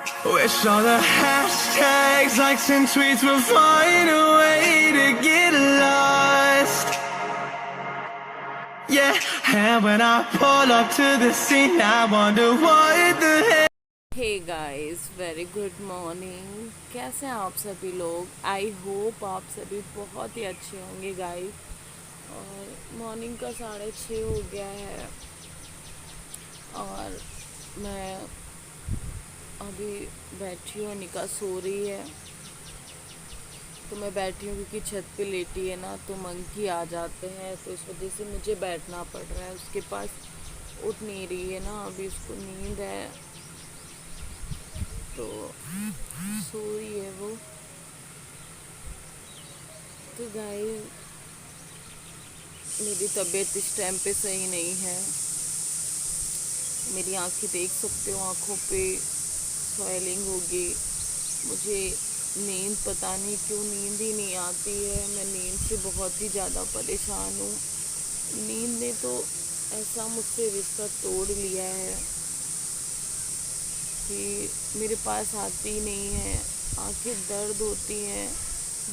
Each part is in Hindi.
Wish all the hashtags, likes and tweets will find a way to get lost. Yeah, and when I pull up to the scene, I wonder what the hell. Hey guys, very good morning. कैसे हैं आप सभी लोग? आई होप आप सभी बहुत ही अच्छे होंगे गाइस। और मॉर्निंग का 6:30 हो गया है और मैं अभी बैठी हूँ। निका सो रही है तो मैं बैठी हूँ क्योंकि छत पे लेटी है ना, तो मंकी आ जाते हैं, तो इस वजह से मुझे बैठना पड़ रहा है। उसके पास उठ नहीं रही है ना, अभी उसको नींद है तो सो रही है वो। तो गाइस, मेरी तबीयत इस टाइम पे सही नहीं है। मेरी आंखें देख सकते हो, आंखों पे स्वेलिंग होगी। मुझे नींद पता नहीं क्यों नींद ही नहीं आती है। मैं नींद से बहुत ही ज़्यादा परेशान हूँ। नींद ने तो ऐसा मुझसे रिश्ता तोड़ लिया है कि मेरे पास आती नहीं है। आंखें दर्द होती हैं,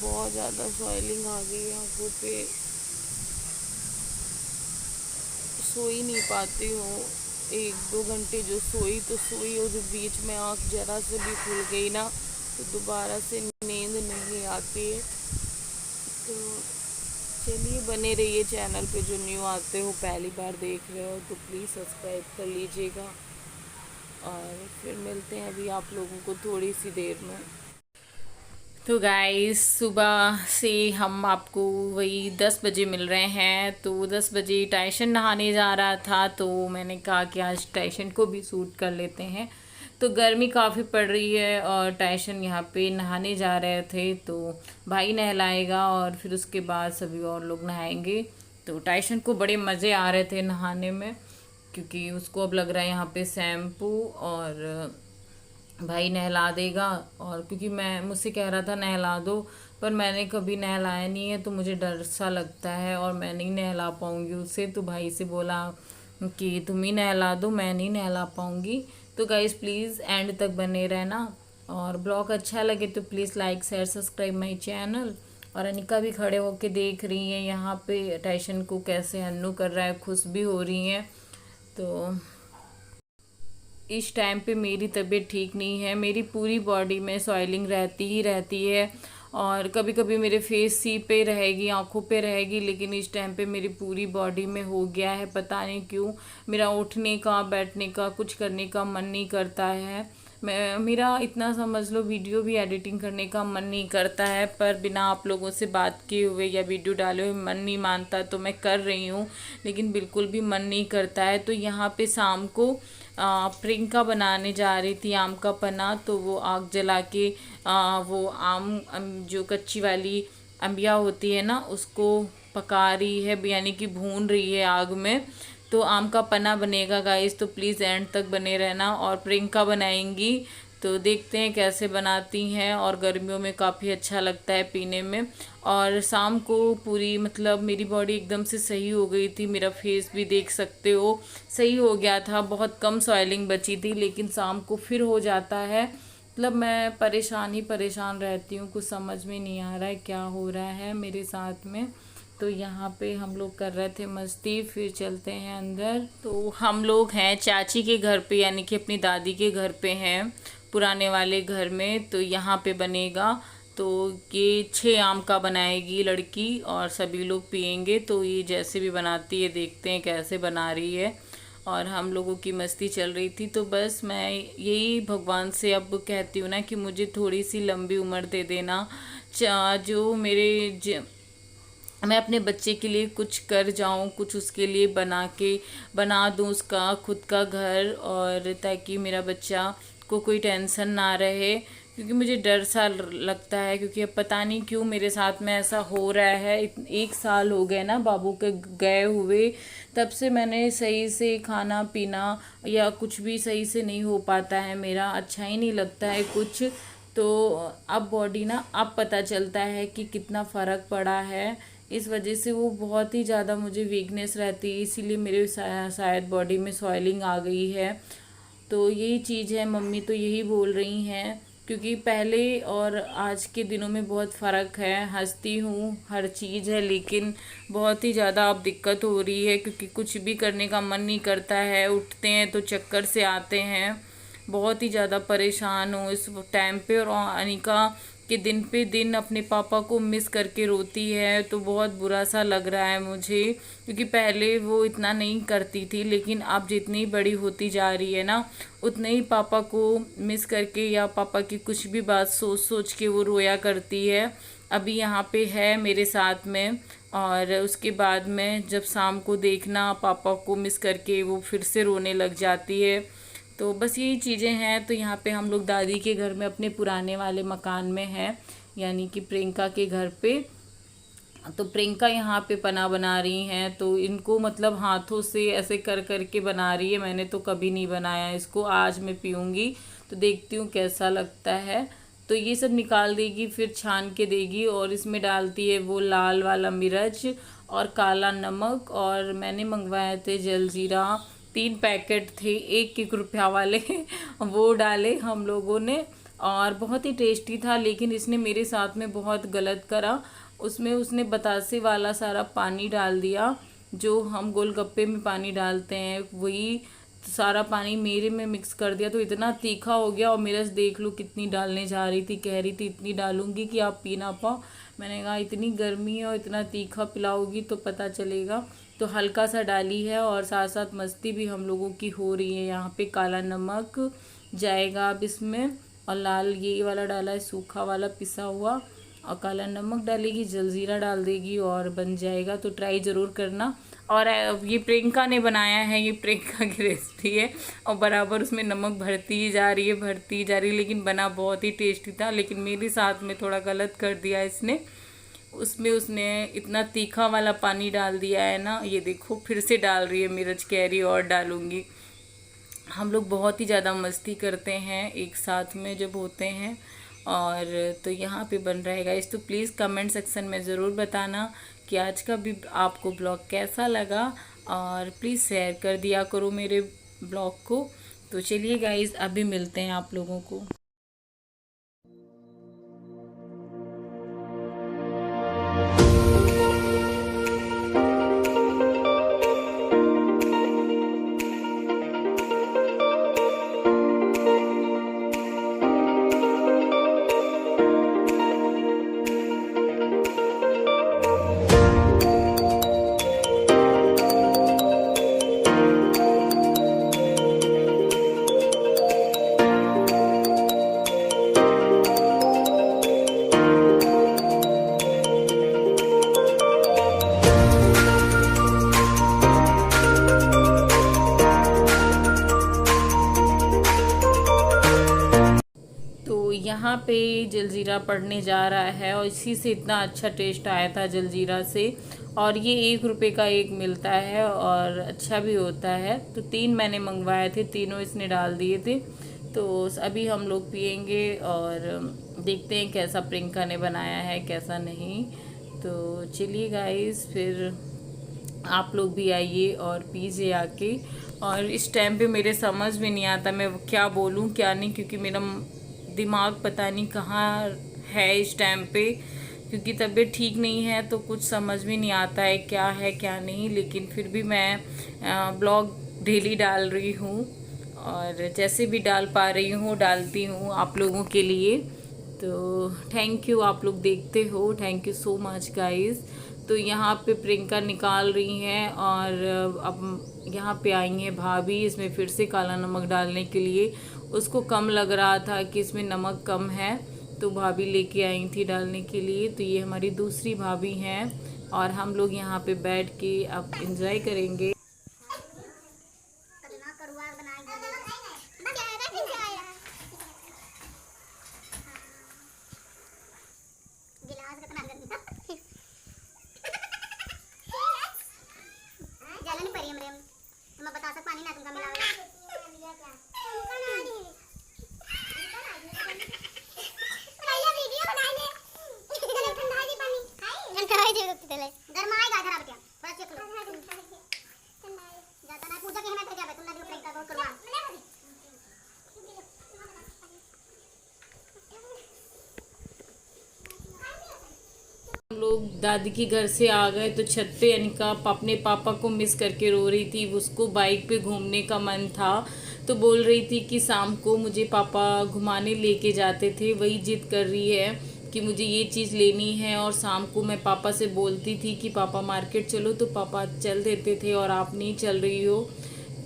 बहुत ज़्यादा स्वेलिंग आ गई है आंखों पे। सो ही नहीं पाती हूँ। 1-2 घंटे जो सोई तो सोई, और जो बीच में आँख जरा से भी खुल गई ना, तो दोबारा से नींद नहीं आती है। तो चलिए, बने रहिए चैनल पे। जो न्यू आते हो, पहली बार देख रहे हो, तो प्लीज़ सब्सक्राइब कर लीजिएगा। और फिर मिलते हैं अभी आप लोगों को थोड़ी सी देर में। तो गाइस, सुबह से हम आपको वही 10 बजे मिल रहे हैं। तो 10 बजे टाइशन नहाने जा रहा था, तो मैंने कहा कि आज टाइशन को भी सूट कर लेते हैं। तो गर्मी काफ़ी पड़ रही है और टाइशन यहाँ पे नहाने जा रहे थे, तो भाई नहलाएगा और फिर उसके बाद सभी और लोग नहाएंगे। तो टाइशन को बड़े मज़े आ रहे थे नहाने में, क्योंकि उसको अब लग रहा है यहाँ पे शैम्पू और भाई नहला देगा। और क्योंकि मैं मुझसे कह रहा था नहला दो, पर मैंने कभी नहलाया नहीं है, तो मुझे डर सा लगता है और मैं नहीं नहला पाऊँगी उसे। तो भाई से बोला कि तुम ही नहला दो, मैं नहीं नहला पाऊँगी। तो गाइस, प्लीज़ एंड तक बने रहना, और ब्लॉग अच्छा लगे तो please like share subscribe my channel. और अनिका भी खड़े होके देख रही हैं यहाँ पे टाइशन को कैसे हन्नू कर रहा है, खुश भी हो रही हैं। तो इस टाइम पे मेरी तबीयत ठीक नहीं है। मेरी पूरी बॉडी में सॉइलिंग रहती ही रहती है, और कभी कभी मेरे फेस सी पे रहेगी, आंखों पे रहेगी, लेकिन इस टाइम पे मेरी पूरी बॉडी में हो गया है। पता नहीं क्यों मेरा उठने का, बैठने का, कुछ करने का मन नहीं करता है। मेरा इतना समझ लो, वीडियो भी एडिटिंग करने का मन नहीं करता है, पर बिना आप लोगों से बात किए हुए या वीडियो डाले हुए मन नहीं मानता, तो मैं कर रही हूँ, लेकिन बिल्कुल भी मन नहीं करता है। तो यहाँ पे शाम को प्रियंका बनाने जा रही थी आम का पन्ना, तो वो आग जला के वो जो कच्ची वाली अम्बिया होती है ना, उसको पका रही है, यानी कि भून रही है आग में। तो आम का पन्ना बनेगा गाइस, तो प्लीज़ एंड तक बने रहना। और प्रियंका बनाएंगी, तो देखते हैं कैसे बनाती हैं। और गर्मियों में काफ़ी अच्छा लगता है पीने में। और शाम को पूरी, मतलब मेरी बॉडी एकदम से सही हो गई थी। मेरा फेस भी देख सकते हो सही हो गया था, बहुत कम सॉइलिंग बची थी, लेकिन शाम को फिर हो जाता है। मतलब मैं परेशान ही परेशान रहती हूँ, कुछ समझ में नहीं आ रहा है क्या हो रहा है मेरे साथ में। तो यहाँ पे हम लोग कर रहे थे मस्ती, फिर चलते हैं अंदर। तो हम लोग हैं चाची के घर पे, यानी कि अपनी दादी के घर पे हैं, पुराने वाले घर में। तो यहाँ पे बनेगा, तो ये 6 आम का बनाएगी लड़की, और सभी लोग पियेंगे। तो ये जैसे भी बनाती है, देखते हैं कैसे बना रही है। और हम लोगों की मस्ती चल रही थी। तो बस मैं यही भगवान से अब कहती हूँ ना कि मुझे थोड़ी सी लंबी उम्र दे देना, जो मैं अपने बच्चे के लिए कुछ कर जाऊं, कुछ उसके लिए बना दूं उसका खुद का घर, और ताकि मेरा बच्चा को कोई टेंशन ना रहे। क्योंकि मुझे डर सा लगता है, क्योंकि अब पता नहीं क्यों मेरे साथ में ऐसा हो रहा है। 1 साल हो गए ना बाबू के गए हुए, तब से मैंने सही से खाना पीना या कुछ भी सही से नहीं हो पाता है मेरा, अच्छा ही नहीं लगता है कुछ। तो अब बॉडी ना, अब पता चलता है कि कितना फ़र्क पड़ा है। इस वजह से वो बहुत ही ज़्यादा मुझे वीकनेस रहती है, इसीलिए मेरे शायद बॉडी में सॉइलिंग आ गई है। तो यही चीज़ है, मम्मी तो यही बोल रही हैं, क्योंकि पहले और आज के दिनों में बहुत फ़र्क है। हंसती हूँ, हर चीज़ है, लेकिन बहुत ही ज़्यादा अब दिक्कत हो रही है, क्योंकि कुछ भी करने का मन नहीं करता है। उठते हैं तो चक्कर से आते हैं। बहुत ही ज़्यादा परेशान हूँ इस टाइम पे। और अनिका कि दिन पे दिन अपने पापा को मिस करके रोती है, तो बहुत बुरा सा लग रहा है मुझे, क्योंकि पहले वो इतना नहीं करती थी, लेकिन अब जितनी बड़ी होती जा रही है ना, उतने ही पापा को मिस करके या पापा की कुछ भी बात सोच सोच के वो रोया करती है। अभी यहाँ पे है मेरे साथ में, और उसके बाद में जब शाम को देखना पापा को मिस करके वो फिर से रोने लग जाती है। तो बस यही चीज़ें हैं। तो यहाँ पे हम लोग दादी के घर में, अपने पुराने वाले मकान में हैं, यानी कि प्रियंका के घर पे। तो प्रियंका यहाँ पे पना बना रही हैं, तो इनको मतलब हाथों से ऐसे कर कर के बना रही है। मैंने तो कभी नहीं बनाया इसको, आज मैं पीऊँगी तो देखती हूँ कैसा लगता है। तो ये सब निकाल देगी, फिर छान के देगी, और इसमें डालती है वो लाल वाला मिर्च और काला नमक। और मैंने मंगवाए थे जलजीरा, 3 पैकेट थे, 1-1 रुपया वाले वो डाले हम लोगों ने, और बहुत ही टेस्टी था। लेकिन इसने मेरे साथ में बहुत गलत करा, उसमें उसने बतासे वाला सारा पानी डाल दिया, जो हम गोलगप्पे में पानी डालते हैं, वही सारा पानी मेरे में मिक्स कर दिया। तो इतना तीखा हो गया, और मिर्च देख लो कितनी डालने जा रही थी, कह रही थी इतनी डालूंगी कि आप पी ना पाओ। मैंने कहा इतनी गर्मी है और इतना तीखा पिलाओगी तो पता चलेगा। तो हल्का सा डाली है, और साथ साथ मस्ती भी हम लोगों की हो रही है। यहाँ पे काला नमक जाएगा अब इसमें, और लाल ये वाला डाला है सूखा वाला पिसा हुआ, और काला नमक डालेगी, जलजीरा डाल देगी, और बन जाएगा। तो ट्राई ज़रूर करना। और ये प्रियंका ने बनाया है, ये प्रियंका की रेसिपी है, और बराबर उसमें नमक भरती ही जा रही है, भरती ही जा रही है, लेकिन बना बहुत ही टेस्टी था। लेकिन मेरे साथ में थोड़ा गलत कर दिया इसने, उसमें उसने इतना तीखा वाला पानी डाल दिया है ना। ये देखो फिर से डाल रही है मिर्च, कह रही और डालूंगी। हम लोग बहुत ही ज़्यादा मस्ती करते हैं एक साथ में जब होते हैं। और तो यहाँ पे बन रहा है गाइस। तो प्लीज़ कमेंट सेक्शन में ज़रूर बताना कि आज का भी आपको ब्लॉग कैसा लगा, और प्लीज़ शेयर कर दिया करो मेरे ब्लॉग को। तो चलिए गाइस, अभी मिलते हैं आप लोगों को। यहाँ पे जलजीरा पड़ने जा रहा है, और इसी से इतना अच्छा टेस्ट आया था जलजीरा से। और ये 1 रुपये का एक मिलता है, और अच्छा भी होता है। तो 3 मैंने मंगवाए थे, तीनों इसने डाल दिए थे। तो अभी हम लोग पियेंगे, और देखते हैं कैसा प्रियंका ने बनाया है, कैसा नहीं। तो चलिए गाइस, फिर आप लोग भी आइए और पीजिए आके। और इस टाइम पे मेरे समझ में नहीं आता मैं क्या बोलूँ क्या नहीं, क्योंकि मेरा दिमाग पता नहीं कहाँ है इस टाइम पे, क्योंकि तबीयत ठीक नहीं है, तो कुछ समझ में नहीं आता है क्या नहीं। लेकिन फिर भी मैं ब्लॉग डेली डाल रही हूँ, और जैसे भी डाल पा रही हूँ डालती हूँ आप लोगों के लिए। तो थैंक यू, आप लोग देखते हो, thank you so much guys. तो यहाँ पे प्रियंका निकाल रही हैं, और अब यहाँ पे आई हैं भाभी, इसमें फिर से काला नमक डालने के लिए। उसको कम लग रहा था कि इसमें नमक कम है, तो भाभी लेके आई थी डालने के लिए। तो ये हमारी दूसरी भाभी हैं, और हम लोग यहाँ पे बैठ के अब इंजॉय करेंगे। दादी के घर से आ गए तो छत पे अनिका अपने पापा को मिस करके रो रही थी। उसको बाइक पे घूमने का मन था तो बोल रही थी कि शाम को मुझे पापा घुमाने लेके जाते थे, वही जिद कर रही है कि मुझे ये चीज़ लेनी है। और शाम को मैं पापा से बोलती थी कि पापा मार्केट चलो तो पापा चल देते थे और आप नहीं चल रही हो।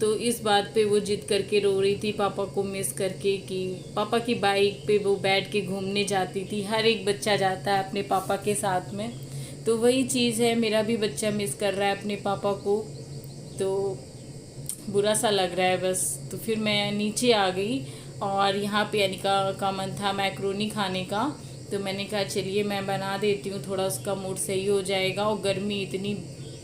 तो इस बात पे वो जिद करके रो रही थी पापा को मिस करके कि पापा की बाइक पे वो बैठ के घूमने जाती थी। हर एक बच्चा जाता है अपने पापा के साथ में, तो वही चीज़ है, मेरा भी बच्चा मिस कर रहा है अपने पापा को, तो बुरा सा लग रहा है बस। तो फिर मैं नीचे आ गई और यहाँ पे अनिका का मन था मैक्रोनी खाने का, तो मैंने कहा चलिए मैं बना देती हूँ, थोड़ा उसका मूड सही हो जाएगा। और गर्मी इतनी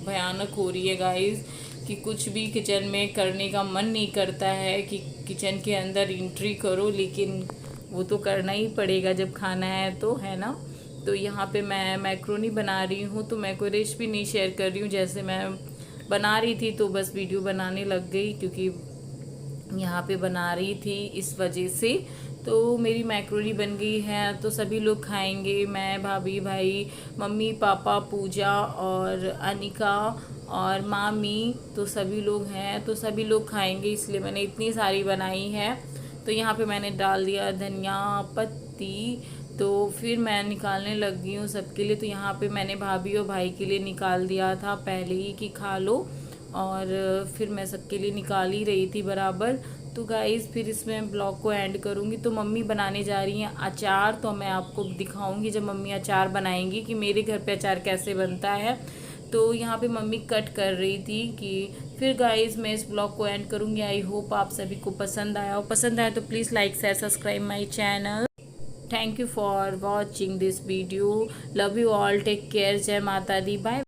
भयानक हो रही है गाइस कि कुछ भी किचन में करने का मन नहीं करता है कि किचन के अंदर एंट्री करो, लेकिन वो तो करना ही पड़ेगा जब खाना है तो, है ना। तो यहाँ पे मैं मैक्रोनी बना रही हूँ, तो मैं कोई रेसिपी नहीं शेयर कर रही हूँ, जैसे मैं बना रही थी तो बस वीडियो बनाने लग गई क्योंकि यहाँ पे बना रही थी इस वजह से। तो मेरी मैक्रोनी बन गई है तो सभी लोग खाएंगे, मैं, भाभी, भाई, मम्मी, पापा, पूजा और अनिका और मामी, तो सभी लोग हैं तो सभी लोग खाएंगे, इसलिए मैंने इतनी सारी बनाई है। तो यहाँ पे मैंने डाल दिया धनिया पत्ती, तो फिर मैं निकालने लग गई हूँ सबके लिए। तो यहाँ पे मैंने भाभी और भाई के लिए निकाल दिया था पहले ही कि खा लो, और फिर मैं सबके लिए निकाल ही रही थी बराबर। तो गाइज़ फिर इसमें ब्लॉग को एंड करूँगी। तो मम्मी बनाने जा रही हैं अचार, तो मैं आपको दिखाऊंगी जब मम्मी अचार बनाएंगी कि मेरे घर पे अचार कैसे बनता है। तो यहाँ पे मम्मी कट कर रही थी कि फिर गाइज़ मैं इस ब्लॉग को एंड करूँगी। आई होप आप सभी को पसंद आया हो, पसंद आया तो please like share subscribe my channel. Thank you for watching this video, love you all, take care, जय माता दी, बाय।